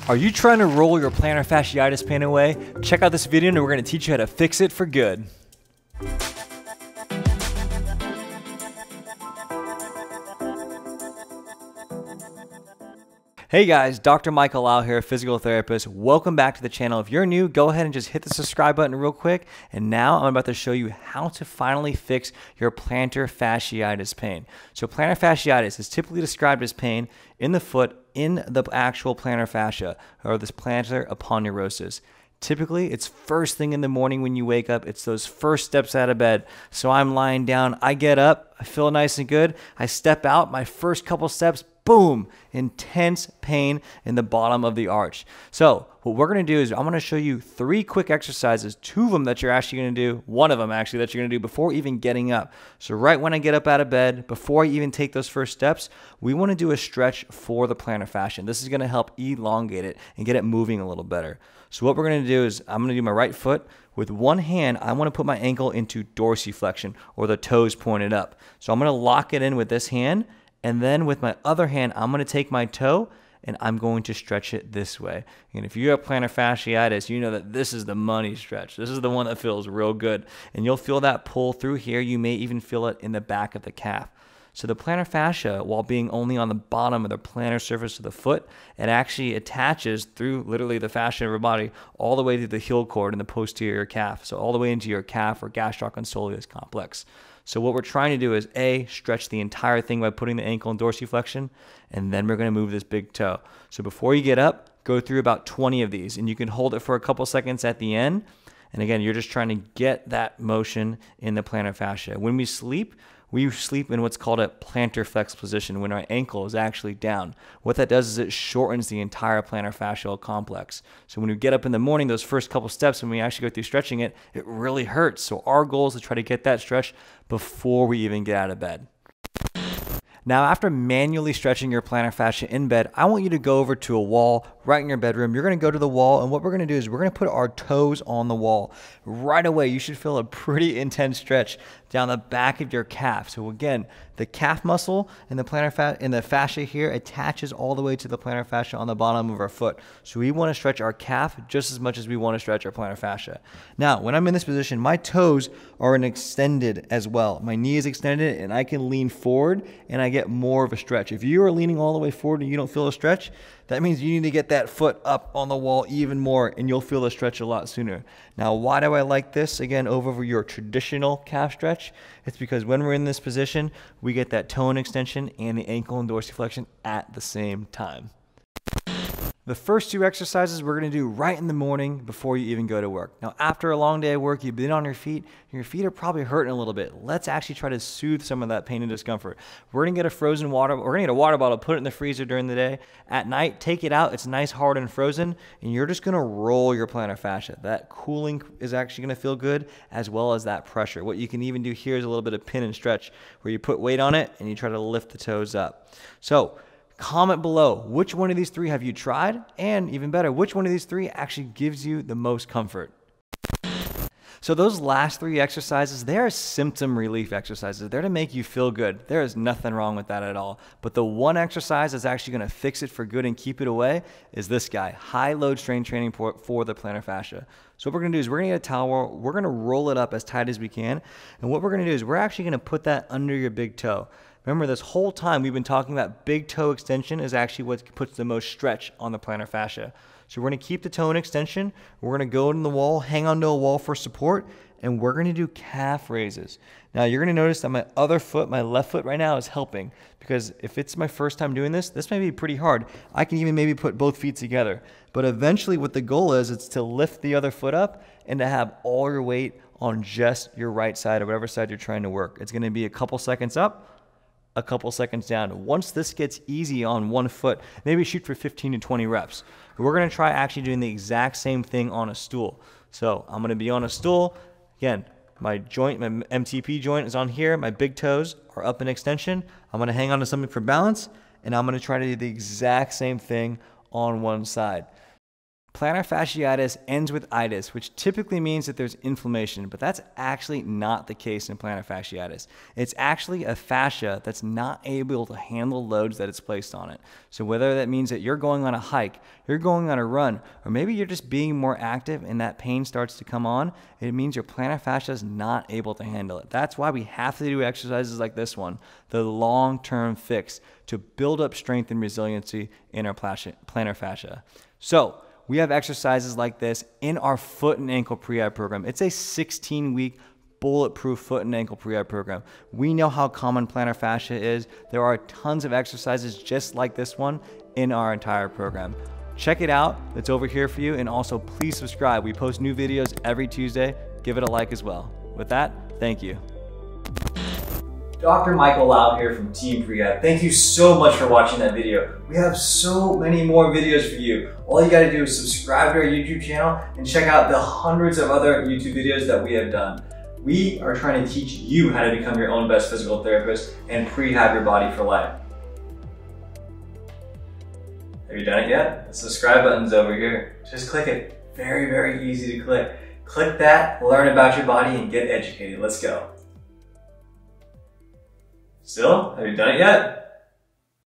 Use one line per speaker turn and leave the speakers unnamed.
Are you trying to roll your plantar fasciitis pain away? Check out this video and we're going to teach you how to fix it for good. Hey guys, Dr. Michael Lau here, physical therapist. Welcome back to the channel. If you're new, go ahead and just hit the subscribe button real quick. And now I'm about to show you how to finally fix your plantar fasciitis pain. So plantar fasciitis is typically described as pain in the foot in the actual plantar fascia, or this plantar aponeurosis. Typically, it's first thing in the morning when you wake up. It's those first steps out of bed. So I'm lying down, I get up, I feel nice and good. I step out, my first couple steps, boom, intense pain in the bottom of the arch. So what we're going to do is I'm going to show you 3 quick exercises, 2 of them that you're actually going to do, 1 of them actually that you're going to do before even getting up. So right when I get up out of bed, before I even take those first steps, we want to do a stretch for the plantar fascia. This is going to help elongate it and get it moving a little better. So what we're going to do is I'm going to do my right foot. With one hand, I want to put my ankle into dorsiflexion, or the toes pointed up. So I'm going to lock it in with this hand. And then with my other hand, I'm going to take my toe and I'm going to stretch it this way. And if you have plantar fasciitis, you know that this is the money stretch. This is the one that feels real good. And you'll feel that pull through here. You may even feel it in the back of the calf. So the plantar fascia, while being only on the bottom of the plantar surface of the foot, it actually attaches through literally the fascia of your body all the way to the heel cord in the posterior calf. So all the way into your calf or gastroconsolius complex. So what we're trying to do is A, stretch the entire thing by putting the ankle in dorsiflexion, and then we're going to move this big toe. So before you get up, go through about 20 of these, and you can hold it for a couple seconds at the end. And again, you're just trying to get that motion in the plantar fascia. When we sleep in what's called a plantar flex position when our ankle is actually down. What that does is it shortens the entire plantar fascial complex. So when we get up in the morning, those first couple steps, when we actually go through stretching it, it really hurts. So our goal is to try to get that stretch before we even get out of bed. Now, after manually stretching your plantar fascia in bed, I want you to go over to a wall right in your bedroom. You're going to go to the wall, and what we're going to do is we're going to put our toes on the wall. Right away, you should feel a pretty intense stretch down the back of your calf. So again, the calf muscle and the the fascia here attaches all the way to the plantar fascia on the bottom of our foot. So we want to stretch our calf just as much as we want to stretch our plantar fascia. Now, when I'm in this position, my toes are extended as well. My knee is extended, and I can lean forward, and I get more of a stretch. If you are leaning all the way forward and you don't feel a stretch, that means you need to get that foot up on the wall even more, and you'll feel the stretch a lot sooner. Now, why do I like this, again, over your traditional calf stretch? It's because when we're in this position, we get that toe extension and the ankle and dorsiflexion at the same time. The first 2 exercises we're going to do right in the morning before you even go to work. Now, after a long day of work, you've been on your feet are probably hurting a little bit. Let's actually try to soothe some of that pain and discomfort. We're going to get a frozen water, we're going to get a water bottle, put it in the freezer during the day. At night, take it out, it's nice, hard, and frozen, and you're just going to roll your plantar fascia. That cooling is actually going to feel good, as well as that pressure. What you can even do here is a little bit of pin and stretch, where you put weight on it and you try to lift the toes up. So, comment below, which one of these 3 have you tried? And even better, which one of these 3 actually gives you the most comfort? So those last 3 exercises, they are symptom relief exercises. They're to make you feel good. There is nothing wrong with that at all. But the one exercise that's actually going to fix it for good and keep it away is this guy, high load strain training for the plantar fascia. So what we're going to do is we're going to get a towel, we're going to roll it up as tight as we can. And what we're going to do is we're actually going to put that under your big toe. Remember, this whole time we've been talking about big toe extension is actually what puts the most stretch on the plantar fascia. So we're going to keep the toe in extension. We're going to go in the wall, hang onto a wall for support, and we're going to do calf raises. Now, you're going to notice that my other foot, my left foot right now, is helping, because if it's my first time doing this, this may be pretty hard. I can even maybe put both feet together. But eventually what the goal is, it's to lift the other foot up and to have all your weight on just your right side or whatever side you're trying to work. It's going to be a couple seconds up, a couple seconds down. Once this gets easy on one foot, maybe shoot for 15 to 20 reps. We're going to try actually doing the exact same thing on a stool. So I'm going to be on a stool. Again, my joint, my MTP joint is on here. My big toes are up in extension. I'm going to hang on to something for balance, and I'm going to try to do the exact same thing on one side. Plantar fasciitis ends with itis, which typically means that there's inflammation, but that's actually not the case in plantar fasciitis. It's actually a fascia that's not able to handle loads that it's placed on it. So whether that means that you're going on a hike, you're going on a run, or maybe you're just being more active and that pain starts to come on, it means your plantar fascia is not able to handle it. That's why we have to do exercises like this one, the long-term fix, to build up strength and resiliency in our plantar fascia. So we have exercises like this in our foot and ankle prehab program. It's a 16-week bulletproof foot and ankle prehab program. We know how common plantar fascia is. There are tons of exercises just like this one in our entire program. Check it out. It's over here for you. And also please subscribe. We post new videos every Tuesday. Give it a like as well. With that, thank you. Dr. Michael Lau here from Team Prehab. Thank you so much for watching that video. We have so many more videos for you. All you gotta do is subscribe to our YouTube channel and check out the hundreds of other YouTube videos that we have done. We are trying to teach you how to become your own best physical therapist and prehab your body for life. Have you done it yet? The subscribe button's over here. Just click it. Very, very easy to click. Click that, learn about your body, and get educated. Let's go. Still? Have you done it yet?